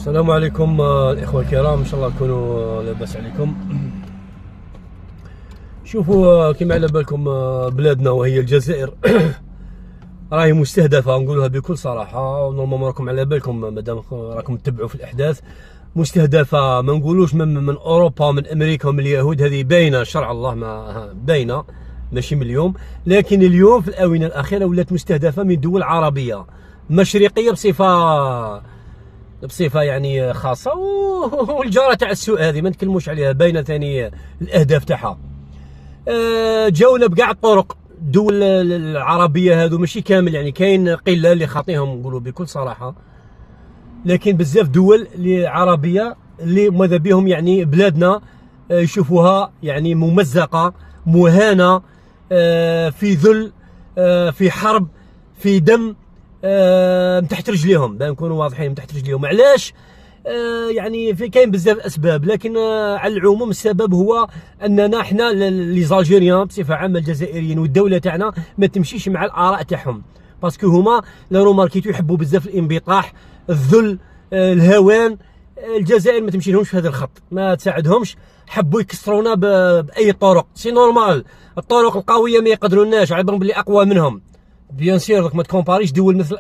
السلام عليكم الإخوة الكرام، إن شاء الله تكونوا لاباس عليكم. شوفوا كما على بالكم بلادنا وهي الجزائر راهي مستهدفة، نقولها بكل صراحة، ونورمالمون راكم على بالكم مادام راكم تتبعوا في الأحداث. مستهدفة، ما نقولوش من أوروبا، من أمريكا ومن اليهود، هذه باينة شرع الله، ما باينة ماشي من اليوم، لكن اليوم في الآونة الأخيرة ولات مستهدفة من دول عربية مشرقية بصفة يعني خاصة، والجارة تاع السوء هذه ما نتكلموش عليها، باينة ثاني الأهداف تاعها. جاونا بكاع الطرق الدول العربية هذو، ماشي كامل يعني، كاين قلة اللي خاطيهم نقولوا بكل صراحة، لكن بزاف دول اللي عربية اللي ماذا بهم يعني بلادنا يشوفوها يعني ممزقة مهانة، في ذل، في حرب، في دم، من تحت رجليهم، نكونوا واضحين، من تحت رجليهم. علاش؟ يعني في كاين بزاف اسباب، لكن على العموم السبب هو اننا احنا لي زالجيريان بصفه عامه الجزائريين والدوله تاعنا ما تمشيش مع الاراء تاعهم، باسكو هما لا روماركيتو يحبوا بزاف الانبطاح، الذل، الهوان. الجزائر ما تمشي لهمش في هذا الخط، ما تساعدهمش، حبوا يكسرونا باي طرق، سي نورمال. الطرق القويه ما يقدروناش، على بالهم بلي اقوى منهم. بيان سير ما تكومباريش دول مثل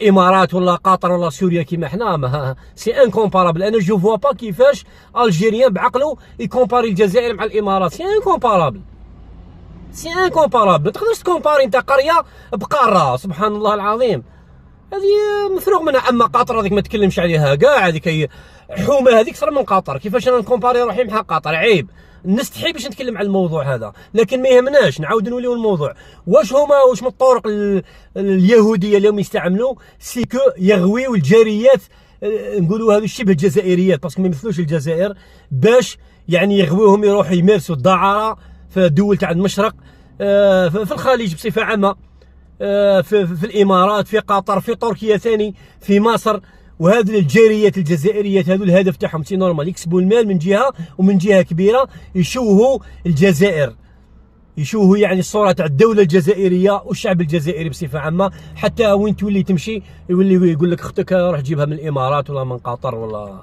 الامارات ولا قطر ولا سوريا كيما حنا، سي انكومبارابل. انا جو فوا با كيفاش الجيريان بعقله يكومباري الجزائر مع الامارات، سي انكومبارابل، سي انكومبارابل. ما تقدرش تكومباري انت قريه بقاره، سبحان الله العظيم، هذه مفروغ منها. اما قطر هذيك ما تكلمش عليها كاع، هذيك حومه، هذيك صار من قطر. كيفاش انا نكومباري روحي مع قطر؟ عيب، نستحي باش نتكلم على الموضوع هذا، لكن ما يهمناش، نعاود نوليو الموضوع. واش من الطرق اليهوديه اللي هم يستعملوا سيكو يغويو الجاريات، نقولوا هذو شبه الجزائريات، باسكو ما يمثلوش الجزائر، باش يعني يغويوهم يروحوا يمارسوا الدعاره في الدول تاع المشرق، في الخليج بصفه عامه، في الامارات، في قطر، في تركيا ثاني، في مصر. وهذه الجاريات الجزائريات هذو الهدف تاعهم سي نورمال، يكسبوا المال من جهه، ومن جهه كبيره يشوهوا الجزائر، يشوهوا يعني الصوره تاع الدوله الجزائريه والشعب الجزائري بصفه عامه. حتى وين تولي تمشي يولي يقول لك اختك روح جيبها من الامارات ولا من قطر، ولا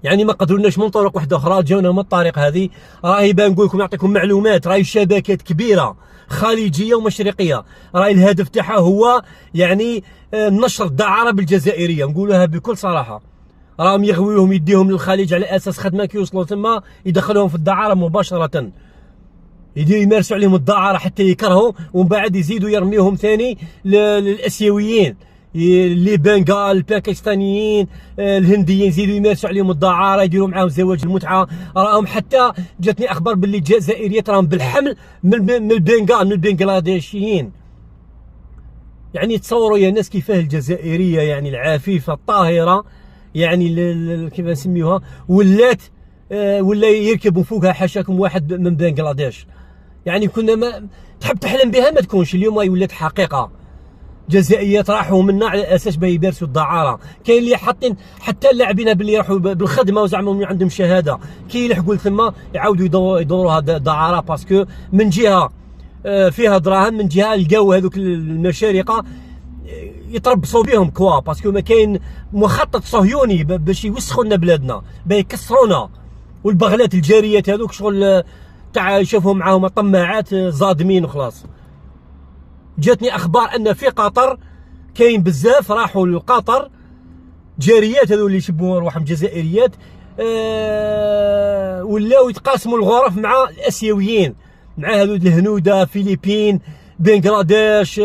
يعني ما قدروناش من طرق واحده اخرى، جاونا من الطريق هذه. راهي بان نقول لكم، نعطيكم معلومات، راهي شبكات كبيره خليجيه ومشرقيه، راهي الهدف تاعها هو يعني نشر الدعاره بالجزائريه، نقولوها بكل صراحه. راهم يغويوهم يديهم للخليج على اساس خدمه، كي يوصلوا ثم يدخلوهم في الدعاره مباشره، يمارسوا عليهم الدعاره حتى يكرهوا، ومن بعد يزيدوا يرميوهم ثاني للاسيويين، اللي بنغال، الباكستانيين، الهنديين، يزيدوا يمارسوا عليهم الدعاره، يديروا معاهم زواج المتعه. راهم حتى جاتني اخبار باللي الجزائريات راهم بالحمل من البنغال، من البنغلاديشيين. يعني تصوروا يا ناس كيفاه الجزائريه يعني العفيفه الطاهره، يعني كيف نسميوها، ولا يركب فوقها حاشاكم واحد من بنغلاديش. يعني كنا ما تحب تحلم بها ما تكونش، اليوم هي ولات حقيقه. جزائريات راحوا منا على اساس باش يمارسوا الدعاره، كاين اللي حاطين حتى اللاعبين باللي يروحوا بالخدمه وزعما عندهم شهاده، كي يلحقوا ثم يعاودوا يدوروها دعاره، باسكو من جهه فيها دراهم، من جهه لقاو هذوك المشارقه يتربصوا بهم كوا، باسكو ما كاين مخطط صهيوني باش يوسخوا لنا بلادنا، باش يكسرونا. والبغلات الجاريات هذوك شغل تاع يشوفهم معاهم طماعات صادمين وخلاص. جاتني اخبار ان في قطر كاين بزاف راحوا لقطر جاريات هذو اللي يشبهوا روحهم جزائريات، ولاو يتقاسموا الغرف مع الاسيويين، مع هذو الهنوده، فلبين، بنغلاديش،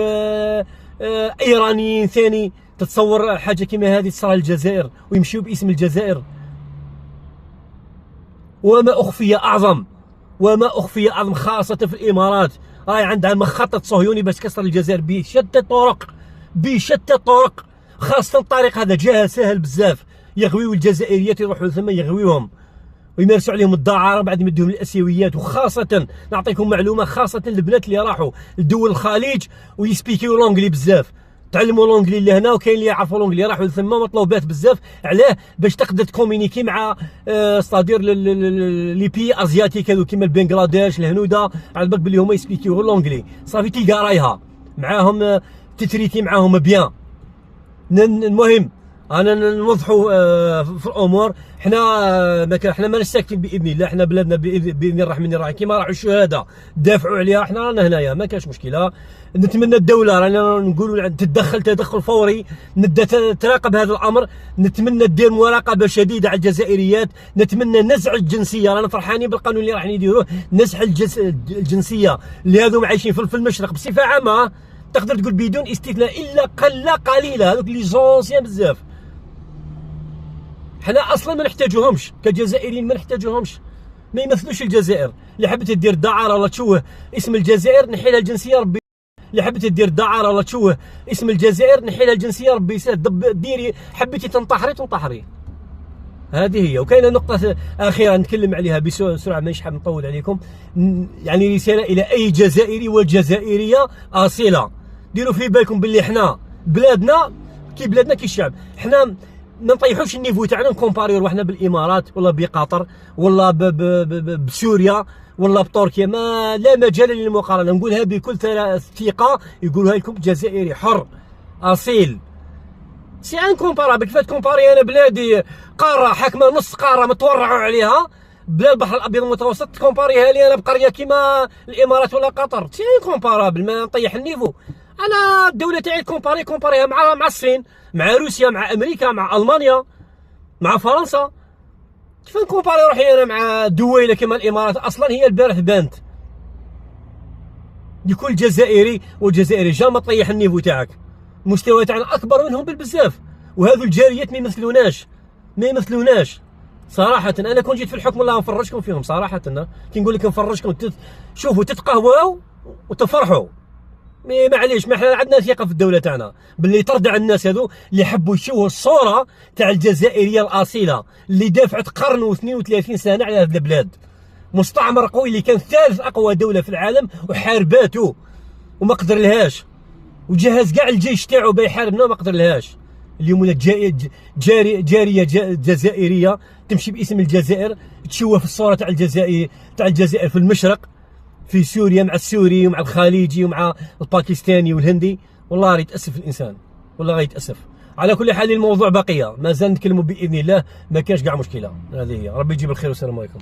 ايرانيين ثاني. تتصور حاجه كيما هذه تصرى للجزائر ويمشيوا باسم الجزائر؟ وما اخفي اعظم، وما اخفي اعظم، خاصه في الامارات راهي عندها مخطط صهيوني باش تكسر الجزائر بشتى الطرق، بشتى الطرق. خاصه الطريق هذا جاها سهل بزاف، يغويو الجزائريات، يروحوا ثم يغويوهم ويمارسوا عليهم الدعاره، بعد يمدوهم الاسيويات. وخاصه نعطيكم معلومه، خاصه البنات اللي راحوا لدول الخليج ويسبيكيو لونجلي بزاف، تعلموا لونجلي لهنا، وكاين اللي يعرفوا لونجلي راحوا ثم مطلوبات بزاف. علاه؟ باش تقدر تكومينيكي مع صادير لي بي ازياتيك هذو كيما البنغلاديش، الهنوده، على بالك بلي هما يسبيكيو لونجلي، صافي تلقى رايها معاهم، تتريتي معاهم بيان. المهم انا نوضحوا في الامور. حنا ما نستكتين باذن الله. حنا بلادنا باذن الرحمن الرحيم كيما راحوا الشهداء دافعوا عليها، حنا رانا هنايا ما كاش مشكله. نتمنى الدوله رانا نقولوا تتدخل تدخل فوري، نبدا تراقب هذا الامر. نتمنى دير مراقبه شديده على الجزائريات. نتمنى نزع الجنسيه، رانا فرحانين بالقانون اللي راح يديروه، نزع الجنسيه اللي هذوما عايشين في المشرق بصفه عامه. تقدر تقول بدون استثناء الا قله قليله، هذوك لي زونسيان بزاف. حنا اصلا ما نحتاجوهمش كجزائريين، ما نحتاجوهمش، ما يمثلوش الجزائر. اللي حبت دير دعاره ولا تشوه اسم الجزائر نحي لها الجنسيه ربي. اللي حبت دير دعاره ولا تشوه اسم الجزائر نحي لها الجنسيه ربي يسهل. ديري حبيتي تنطحري. هذه هي. وكاينه نقطه اخيره نتكلم عليها بسرعه، مانيش حاب نطول عليكم. يعني رساله الى اي جزائري وجزائريه اصيله، ديروا في بالكم باللي حنا بلادنا كي الشعب. حنا ما نطيحوش النيفو تاعنا نكومباريو روحنا بالامارات ولا بقطر ولا بسوريا ولا بتركيا. لا مجال للمقارنه. نقولها بكل ثقه، يقولها لكم جزائري حر اصيل. سي انكومبارابل. كيف تكومباري انا بلادي قاره حاكمه نص قاره متورعوا عليها، بلاد البحر الابيض المتوسط، تكومباريها لي انا بقريه كيما الامارات ولا قطر؟ سي انكومبارابل. ما نطيح النيفو. انا الدوله تاعي كومباريها مع الصين، مع روسيا، مع امريكا، مع المانيا، مع فرنسا. كيف نكومباري روحي انا مع دويله كيما الامارات؟ اصلا هي البارح بانت. لكل جزائري والجزائري جا طيح النيفو تاعك. المستوى تاعنا اكبر منهم بالبزاف، وهذو الجاليات ما يمثلوناش صراحه. انا كون جيت في الحكم والله نفرجكم فيهم صراحه. كي نقول لك نفرجكم شوفوا تتقهووا وتفرحوا. معليش، ما احنا عندنا ثقه في الدوله تاعنا باللي تردع الناس هذو اللي حبوا يشوهوا الصوره تاع الجزائريه الاصيله اللي دافعت قرن و32 سنه على هذه البلاد. مستعمر قوي اللي كان ثالث اقوى دوله في العالم وحارباته وما قدر لهاش، وجهز كاع الجيش تاعو باش يحاربنا وما قدر لهاش. اليوم ولات جاريه جزائريه تمشي باسم الجزائر، تشوه في الصوره تاع الجزائر في المشرق، في سوريا مع السوري ومع الخليجي ومع الباكستاني والهندي. والله راه يتاسف الانسان، والله غير يتاسف. على كل حال الموضوع بقيه، مازال نتكلموا باذن الله، ما كاش كاع مشكله. هذه هي. ربي يجيب الخير والسلام عليكم.